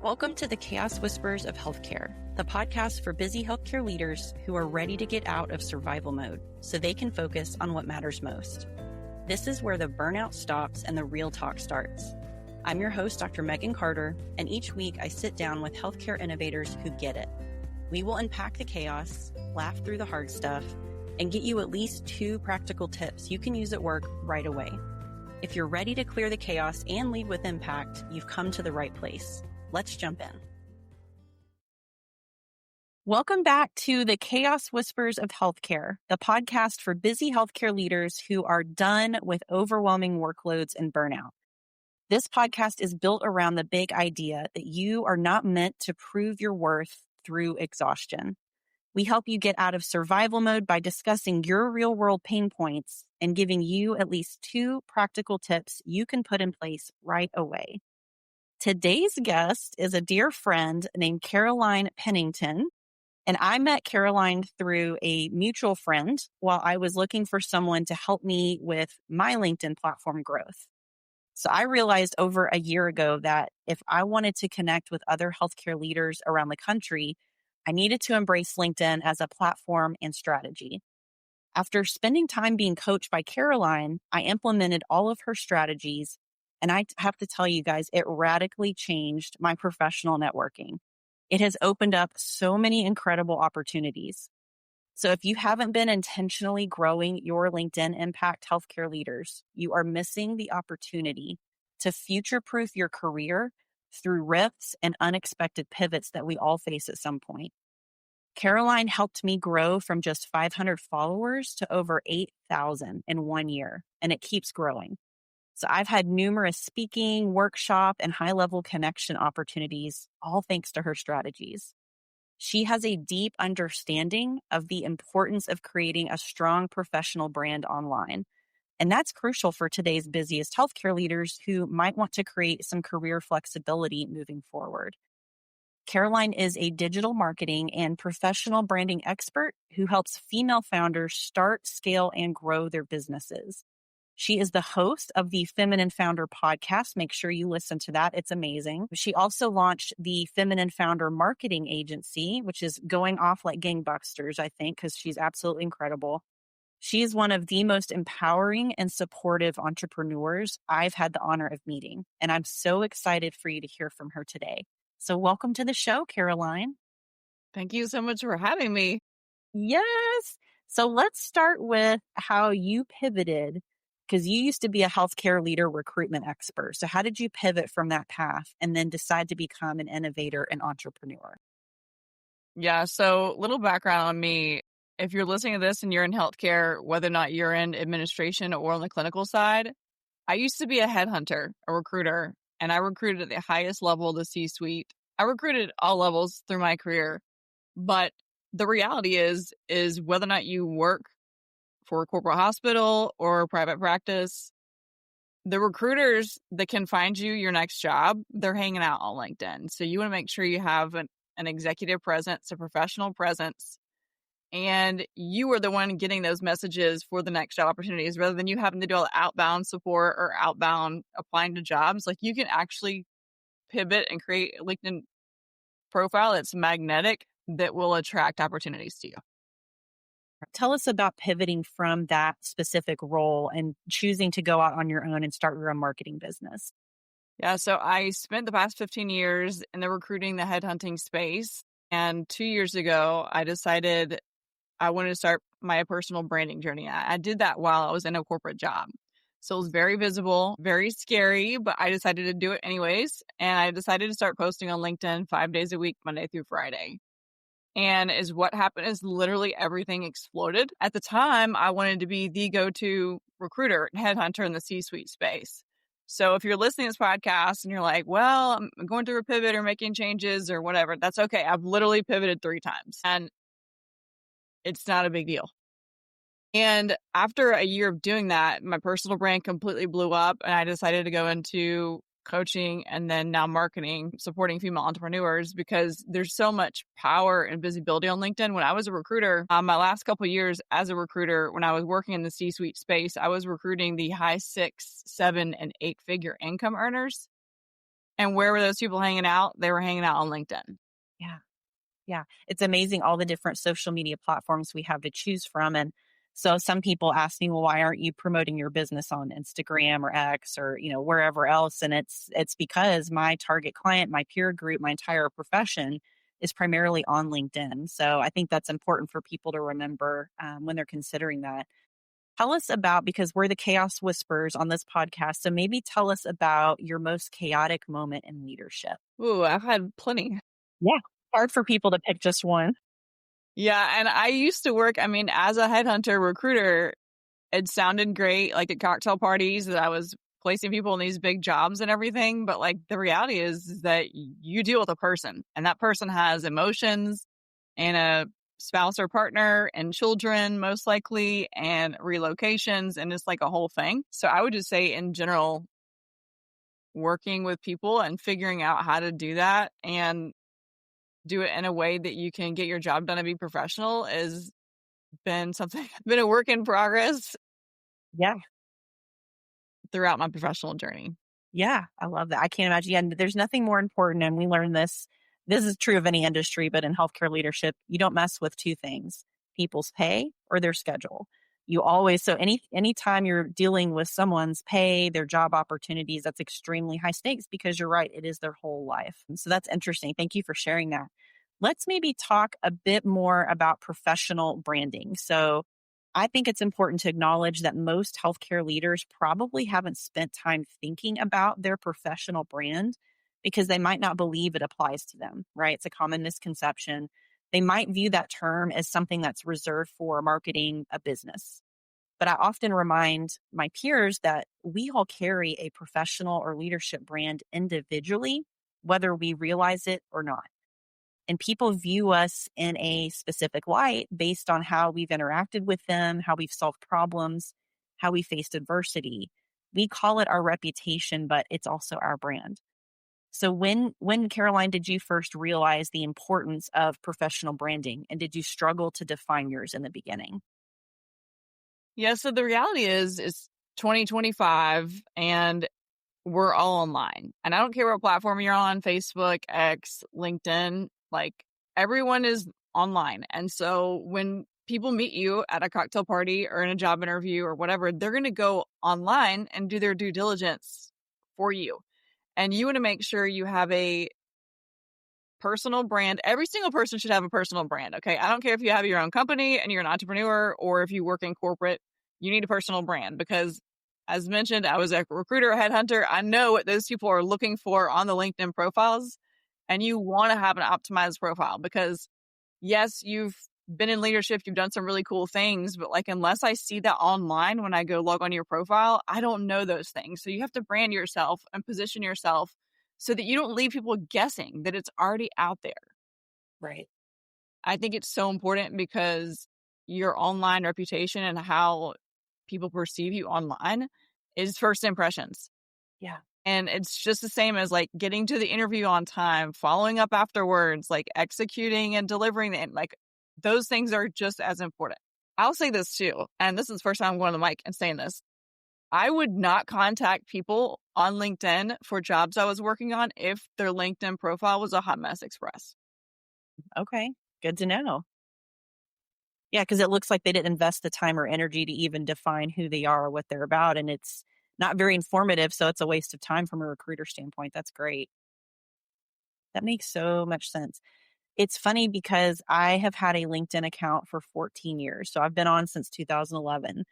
Welcome to the Chaos Whispers of Healthcare, the podcast for busy healthcare leaders who are ready to get out of survival mode so they can focus on what matters most. This is where the burnout stops and the real talk starts. I'm your host, Dr. Megan Carter, and each week I sit down with healthcare innovators who get it. We will unpack the chaos, laugh through the hard stuff, and get you at least 2 practical tips you can use at work right away. If you're ready to clear the chaos and lead with impact, you've come to the right place. Let's jump in. Welcome back to the Chaos Whispers of Healthcare, the podcast for busy healthcare leaders who are done with overwhelming workloads and burnout. This podcast is built around the big idea that you are not meant to prove your worth through exhaustion. We help you get out of survival mode by discussing your real-world pain points and giving you at least 2 practical tips you can put in place right away. Today's guest is a dear friend named Caroline Pennington, and I met Caroline through a mutual friend while I was looking for someone to help me with my LinkedIn platform growth. So I realized over a year ago that if I wanted to connect with other healthcare leaders around the country, I needed to embrace LinkedIn as a platform and strategy. After spending time being coached by Caroline, I implemented all of her strategies. And I have to tell you guys, it radically changed my professional networking. It has opened up so many incredible opportunities. So if you haven't been intentionally growing your LinkedIn impact healthcare leaders, you are missing the opportunity to future-proof your career through rifts and unexpected pivots that we all face at some point. Caroline helped me grow from just 500 followers to over 8,000 in 1 year, and it keeps growing. So I've had numerous speaking, workshop, and high-level connection opportunities, all thanks to her strategies. She has a deep understanding of the importance of creating a strong professional brand online. And that's crucial for today's busiest healthcare leaders who might want to create some career flexibility moving forward. Caroline is a digital marketing and professional branding expert who helps female founders start, scale, and grow their businesses. She is the host of the Feminine Founder podcast. Make sure you listen to that. It's amazing. She also launched the Feminine Founder Marketing Agency, which is going off like gangbusters, I think, because she's absolutely incredible. She is one of the most empowering and supportive entrepreneurs I've had the honor of meeting. And I'm so excited for you to hear from her today. So welcome to the show, Caroline. Thank you so much for having me. Yes. So let's start with how you pivoted, because you used to be a healthcare leader recruitment expert. So how did you pivot from that path and then decide to become an innovator and entrepreneur? Yeah, so little background on me. If you're listening to this and you're in healthcare, whether or not you're in administration or on the clinical side, I used to be a headhunter, a recruiter, and I recruited at the highest level of the C-suite. I recruited all levels through my career. But the reality is whether or not you work for a corporate hospital or a private practice, the recruiters that can find you your next job, they're hanging out on LinkedIn. So you want to make sure you have an executive presence, a professional presence, and you are the one getting those messages for the next job opportunities rather than you having to do all the outbound support or outbound applying to jobs. Like you can actually pivot and create a LinkedIn profile that's magnetic that will attract opportunities to you. Tell us about pivoting from that specific role and choosing to go out on your own and start your own marketing business. Yeah, so I spent the past 15 years in the recruiting, the headhunting space. And 2 years ago, I decided I wanted to start my personal branding journey. I did that while I was in a corporate job. So it was very visible, very scary, but I decided to do it anyways. And I decided to start posting on LinkedIn 5 days a week, Monday through Friday. And what happened is literally everything exploded. At the time, I wanted to be the go-to recruiter and headhunter in the C-suite space. So if you're listening to this podcast and you're like, well, I'm going through a pivot or making changes or whatever, that's okay. I've literally pivoted 3 times and it's not a big deal. And after a year of doing that, my personal brand completely blew up and I decided to go into coaching and then now marketing, supporting female entrepreneurs because there's so much power and visibility on LinkedIn. When I was a recruiter, my last couple of years as a recruiter, when I was working in the C-suite space, I was recruiting the high 6, 7, and 8 figure income earners. And where were those people hanging out? They were hanging out on LinkedIn. Yeah. Yeah. It's amazing all the different social media platforms we have to choose from. And so some people ask me, well, why aren't you promoting your business on Instagram or X or, wherever else? And it's because my target client, my peer group, my entire profession is primarily on LinkedIn. So I think that's important for people to remember when they're considering that. Tell us about, because we're the Chaos Whispers on this podcast. So maybe tell us about your most chaotic moment in leadership. Ooh, I've had plenty. Yeah. Hard for people to pick just one. Yeah. And I used to work, as a headhunter recruiter, it sounded great, like at cocktail parties, that I was placing people in these big jobs and everything. But like the reality is that you deal with a person, and that person has emotions and a spouse or partner and children, most likely, and relocations. And it's like a whole thing. So I would just say, in general, working with people and figuring out how to do that and do it in a way that you can get your job done and be professional has been been a work in progress Yeah. throughout my professional journey. Yeah. I love that. I can't imagine. Yeah, there's nothing more important. And we learned this. This is true of any industry, but in healthcare leadership, you don't mess with two things: people's pay or their schedule. You always, so anytime you're dealing with someone's pay, their job opportunities, that's extremely high stakes, because you're right, it is their whole life. And so that's interesting. Thank you for sharing that. Let's maybe talk a bit more about professional branding. So I think it's important to acknowledge that most healthcare leaders probably haven't spent time thinking about their professional brand, because they might not believe it applies to them, right? It's a common misconception. They might view that term as something that's reserved for marketing a business. But I often remind my peers that we all carry a professional or leadership brand individually, whether we realize it or not. And people view us in a specific light based on how we've interacted with them, how we've solved problems, how we faced adversity. We call it our reputation, but it's also our brand. So when Caroline, did you first realize the importance of professional branding, and did you struggle to define yours in the beginning? Yeah, so the reality is it's 2025 and we're all online. And I don't care what platform you're on, Facebook, X, LinkedIn, like everyone is online. And so when people meet you at a cocktail party or in a job interview or whatever, they're going to go online and do their due diligence for you. And you want to make sure you have a personal brand. Every single person should have a personal brand. Okay. I don't care if you have your own company and you're an entrepreneur, or if you work in corporate, you need a personal brand, because as mentioned, I was a recruiter, a headhunter. I know what those people are looking for on the LinkedIn profiles, and you want to have an optimized profile, because yes, you've been in leadership, you've done some really cool things, but like, unless I see that online when I go log on your profile, I don't know those things. So you have to brand yourself and position yourself so that you don't leave people guessing that it's already out there. Right. I think it's so important, because your online reputation and how people perceive you online is first impressions. Yeah. And it's just the same as like getting to the interview on time, following up afterwards, like executing and delivering it. Like those things are just as important. I'll say this too, and this is the first time I'm going on the mic and saying this. I would not contact people on LinkedIn for jobs I was working on if their LinkedIn profile was a hot mess express. Okay. Good to know. Yeah, because it looks like they didn't invest the time or energy to even define who they are or what they're about. And it's not very informative. So it's a waste of time from a recruiter standpoint. That's great. That makes so much sense. It's funny because I have had a LinkedIn account for 14 years. So I've been on since 2011,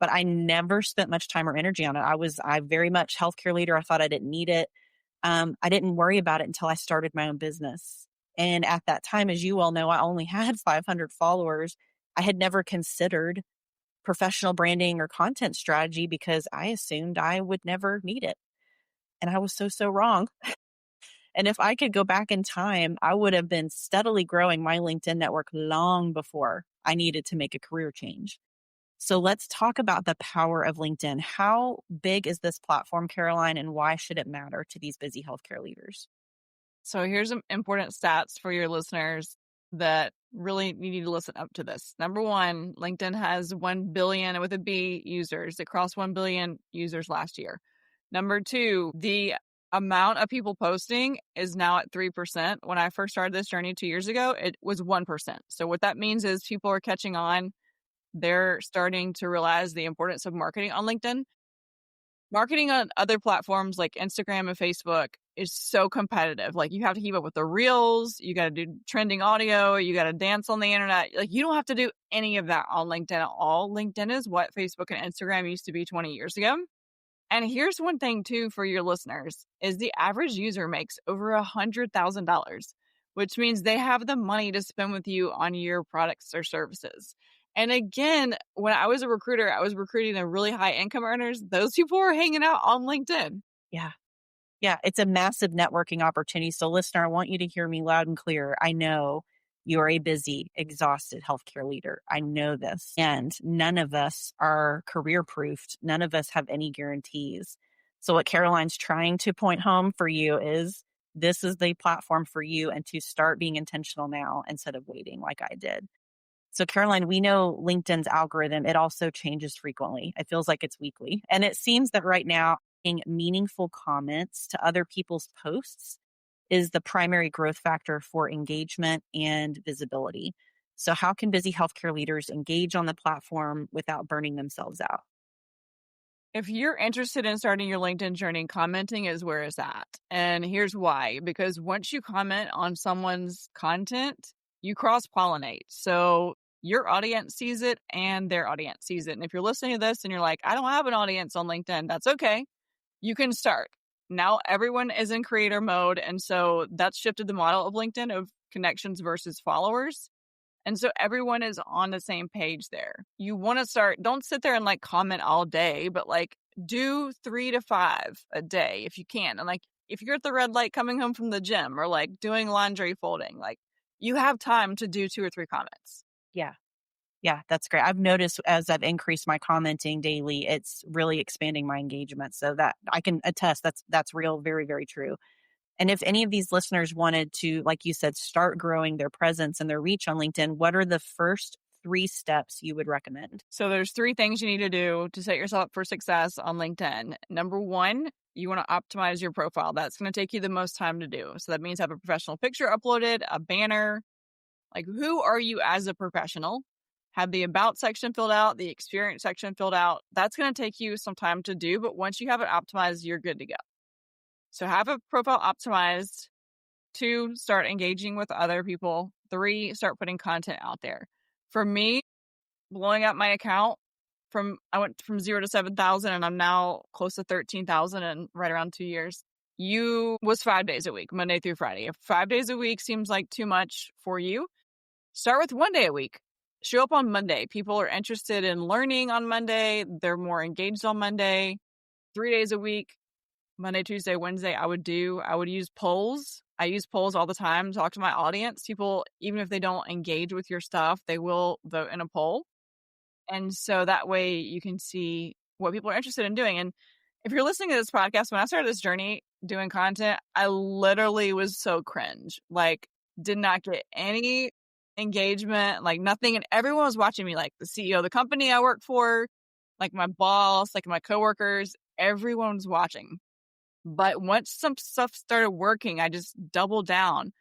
but I never spent much time or energy on it. I very much healthcare leader. I thought I didn't need it. I didn't worry about it until I started my own business. And at that time, as you well know, I only had 500 followers. I had never considered professional branding or content strategy because I assumed I would never need it. And I was so wrong. And if I could go back in time, I would have been steadily growing my LinkedIn network long before I needed to make a career change. So let's talk about the power of LinkedIn. How big is this platform, Caroline, and why should it matter to these busy healthcare leaders? So here's some important stats for your listeners that really you need to listen up to this. Number one, LinkedIn has 1 billion with a B users. It crossed 1 billion users last year. Number two, the amount of people posting is now at 3%. When I first started this journey 2 years ago, it was 1%. So what that means is people are catching on. They're starting to realize the importance of marketing on LinkedIn. Marketing on other platforms like Instagram and Facebook is so competitive. Like, you have to keep up with the reels, you got to do trending audio, you got to dance on the internet. Like, you don't have to do any of that on LinkedIn at all. LinkedIn is what Facebook and Instagram used to be 20 years ago. And here's one thing too for your listeners is the average user makes over $100,000, which means they have the money to spend with you on your products or services. And again, when I was a recruiter, I was recruiting the really high income earners. Those people were hanging out on LinkedIn. Yeah. Yeah, it's a massive networking opportunity. So, listener, I want you to hear me loud and clear. I know you're a busy, exhausted healthcare leader. I know this. And none of us are career proofed. None of us have any guarantees. So, what Caroline's trying to point home for you is this is the platform for you, and to start being intentional now instead of waiting like I did. So, Caroline, we know LinkedIn's algorithm, it also changes frequently. It feels like it's weekly. And it seems that right now, adding meaningful comments to other people's posts is the primary growth factor for engagement and visibility. So, how can busy healthcare leaders engage on the platform without burning themselves out? If you're interested in starting your LinkedIn journey, commenting is where it's at. And here's why. Because once you comment on someone's content, you cross pollinate. So your audience sees it and their audience sees it. And if you're listening to this and you're like, I don't have an audience on LinkedIn, that's okay. You can start. Now everyone is in creator mode. And so that's shifted the model of LinkedIn of connections versus followers. And so everyone is on the same page there. You want to start, don't sit there and like comment all day, but like do 3 to 5 a day if you can. And like if you're at the red light coming home from the gym or like doing laundry folding, like you have time to do 2 or 3 comments. Yeah. Yeah, that's great. I've noticed as I've increased my commenting daily, it's really expanding my engagement. So that I can attest that's real, very, very true. And if any of these listeners wanted to, like you said, start growing their presence and their reach on LinkedIn, what are the first 3 steps you would recommend? So there's 3 things you need to do to set yourself up for success on LinkedIn. Number 1, you want to optimize your profile. That's going to take you the most time to do. So that means have a professional picture uploaded, a banner. Like, who are you as a professional? Have the about section filled out, the experience section filled out. That's going to take you some time to do, but once you have it optimized, you're good to go. So have a profile optimized. 2, start engaging with other people. 3, start putting content out there. For me, blowing up my account I went from 0 to 7,000 and I'm now close to 13,000 in right around 2 years. Was 5 days a week, Monday through Friday. If 5 days a week seems like too much for you, start with 1 day a week. Show up on Monday. People are interested in learning on Monday. They're more engaged on Monday. 3 days a week, Monday, Tuesday, Wednesday, I would use polls. I use polls all the time to talk to my audience. People, even if they don't engage with your stuff, they will vote in a poll. And so that way you can see what people are interested in doing. And if you're listening to this podcast, when I started this journey doing content, I literally was so cringe. Like, did not get any engagement, like nothing. And everyone was watching me, like the CEO of the company I work for, like my boss, like my coworkers, everyone was watching. But once some stuff started working, I just doubled down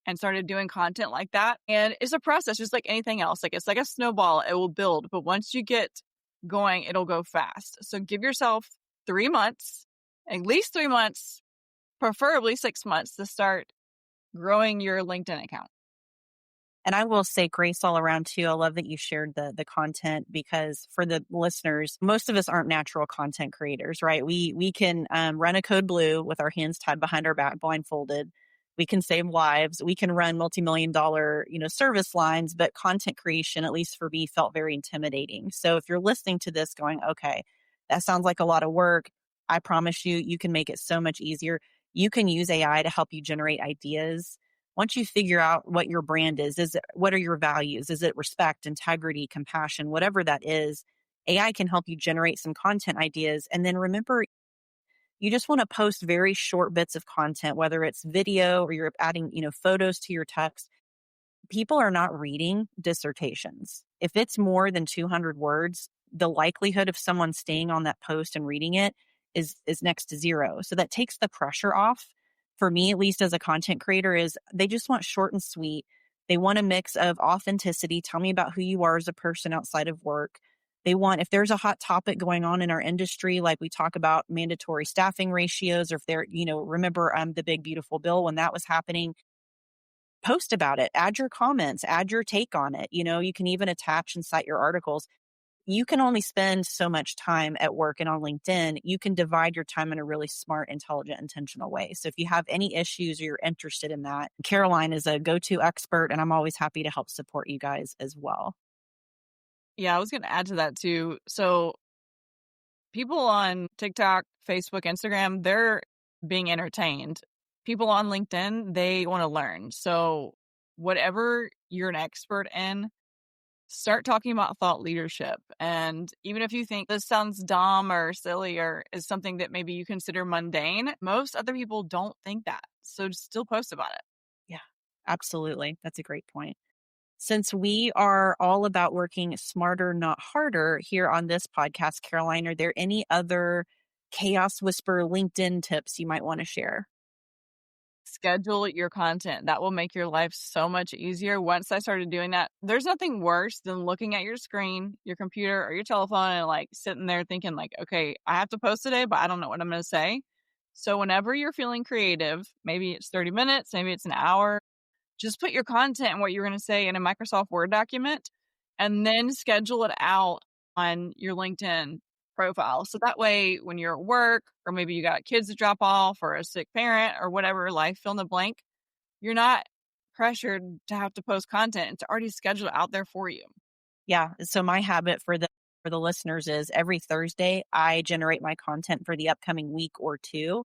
and started doing content like that. And it's a process, just like anything else. Like, it's like a snowball, it will build. But once you get going, it'll go fast. So give yourself 3 months, at least 3 months, preferably 6 months to start growing your LinkedIn account. And I will say grace all around too. I love that you shared the content, because for the listeners, most of us aren't natural content creators, right? We can run a code blue with our hands tied behind our back, blindfolded. We can save lives. We can run multi-million-dollar, service lines, but content creation, at least for me, felt very intimidating. So if you're listening to this going, okay, that sounds like a lot of work, I promise you can make it so much easier. You can use AI to help you generate ideas. Once you figure out what your brand is what are your values? Is it respect, integrity, compassion, whatever that is? AI can help you generate some content ideas. And then remember, you just want to post very short bits of content, whether it's video or you're adding, photos to your text. People are not reading dissertations. If it's more than 200 words, the likelihood of someone staying on that post and reading it is next to zero. So that takes the pressure off. For me, at least as a content creator, is they just want short and sweet. They want a mix of authenticity. Tell me about who you are as a person outside of work. They want, if there's a hot topic going on in our industry, like we talk about mandatory staffing ratios, or if they're, remember the big beautiful bill when that was happening, post about it, add your comments, add your take on it. You can even attach and cite your articles. You can only spend so much time at work and on LinkedIn. You can divide your time in a really smart, intelligent, intentional way. So if you have any issues or you're interested in that, Caroline is a go-to expert, and I'm always happy to help support you guys as well. Yeah, I was going to add to that too. So people on TikTok, Facebook, Instagram, they're being entertained. People on LinkedIn, they want to learn. So whatever you're an expert in, start talking about thought leadership. And even if you think this sounds dumb or silly or is something that maybe you consider mundane, most other people don't think that. So just still post about it. Yeah, absolutely. That's a great point. Since we are all about working smarter, not harder here on this podcast, Caroline, are there any other Chaos Whisper LinkedIn tips you might want to share? Schedule your content. That will make your life so much easier. Once I started doing that, there's nothing worse than looking at your screen, your computer, or your telephone and like sitting there thinking like, okay, I have to post today, but I don't know what I'm going to say. So whenever you're feeling creative, maybe it's 30 minutes, maybe it's an hour, just put your content and what you're going to say in a Microsoft Word document and then schedule it out on your LinkedIn profile. So that way, when you're at work or maybe you got kids to drop off or a sick parent or whatever, life fill in the blank, you're not pressured to have to post content. It's already scheduled out there for you. Yeah. So my habit for the listeners is every Thursday, I generate my content for the upcoming week or two.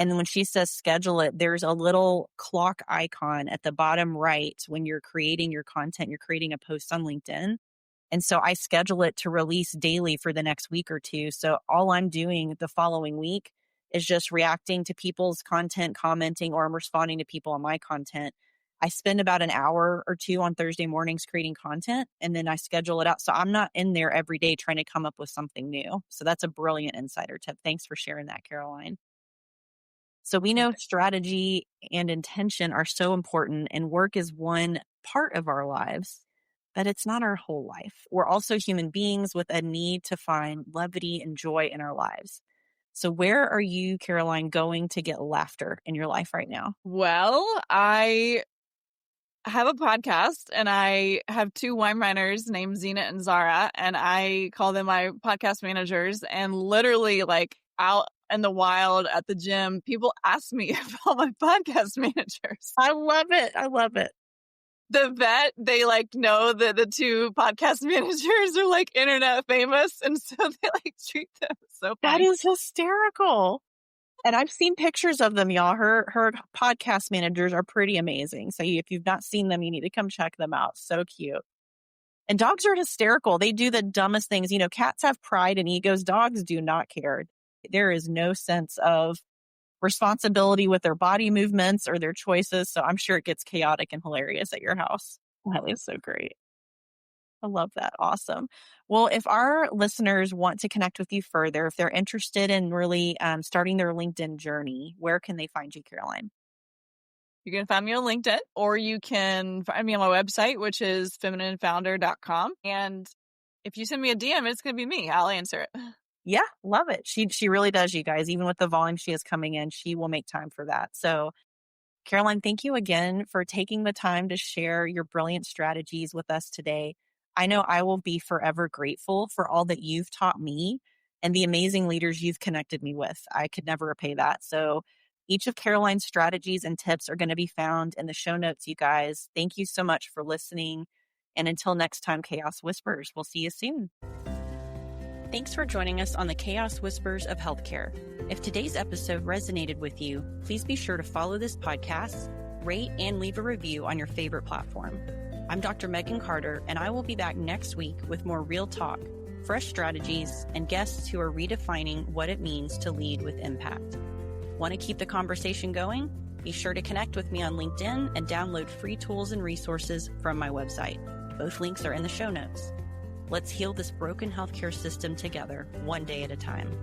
And when she says schedule it, there's a little clock icon at the bottom right when you're creating your content, you're creating a post on LinkedIn. And so I schedule it to release daily for the next week or two. So all I'm doing the following week is just reacting to people's content, commenting, or I'm responding to people on my content. I spend about an hour or two on Thursday mornings creating content, and then I schedule it out. So I'm not in there every day trying to come up with something new. So that's a brilliant insider tip. Thanks for sharing that, Caroline. So we know strategy and intention are so important, and work is one part of our lives, but it's not our whole life. We're also human beings with a need to find levity and joy in our lives. So where are you, Caroline, going to get laughter in your life right now? Well, I have a podcast and I have two wine runners named Zena and Zara, and I call them my podcast managers. And literally, like out in the wild at the gym, people ask me about my podcast managers. I love it. I love it. The vet, they like know that the two podcast managers are like internet famous, and so they like treat them so funny. That is hysterical. And I've seen pictures of them, y'all. Her podcast managers are pretty amazing. So if you've not seen them, you need to come check them out. So cute. And dogs are hysterical. They do the dumbest things. Cats have pride and egos. Dogs do not care. There is no sense of responsibility with their body movements or their choices. So I'm sure it gets chaotic and hilarious at your house. That is so great. I love that. Awesome. Well, if our listeners want to connect with you further, if they're interested in really starting their LinkedIn journey, where can they find you, Caroline? You can find me on LinkedIn, or you can find me on my website, which is femininefounder.com. And if you send me a DM, it's going to be me. I'll answer it. Yeah, love it. She really does, you guys. Even with the volume she has coming in, she will make time for that. So Caroline, thank you again for taking the time to share your brilliant strategies with us today. I know I will be forever grateful for all that you've taught me and the amazing leaders you've connected me with. I could never repay that. So each of Caroline's strategies and tips are going to be found in the show notes, you guys. Thank you so much for listening. And until next time, Chaos Whispers, we'll see you soon. Thanks for joining us on the Chaos Whispers of Healthcare. If today's episode resonated with you, please be sure to follow this podcast, rate, and leave a review on your favorite platform. I'm Dr. Megan Carter, and I will be back next week with more real talk, fresh strategies, and guests who are redefining what it means to lead with impact. Want to keep the conversation going? Be sure to connect with me on LinkedIn and download free tools and resources from my website. Both links are in the show notes. Let's heal this broken healthcare system together, one day at a time.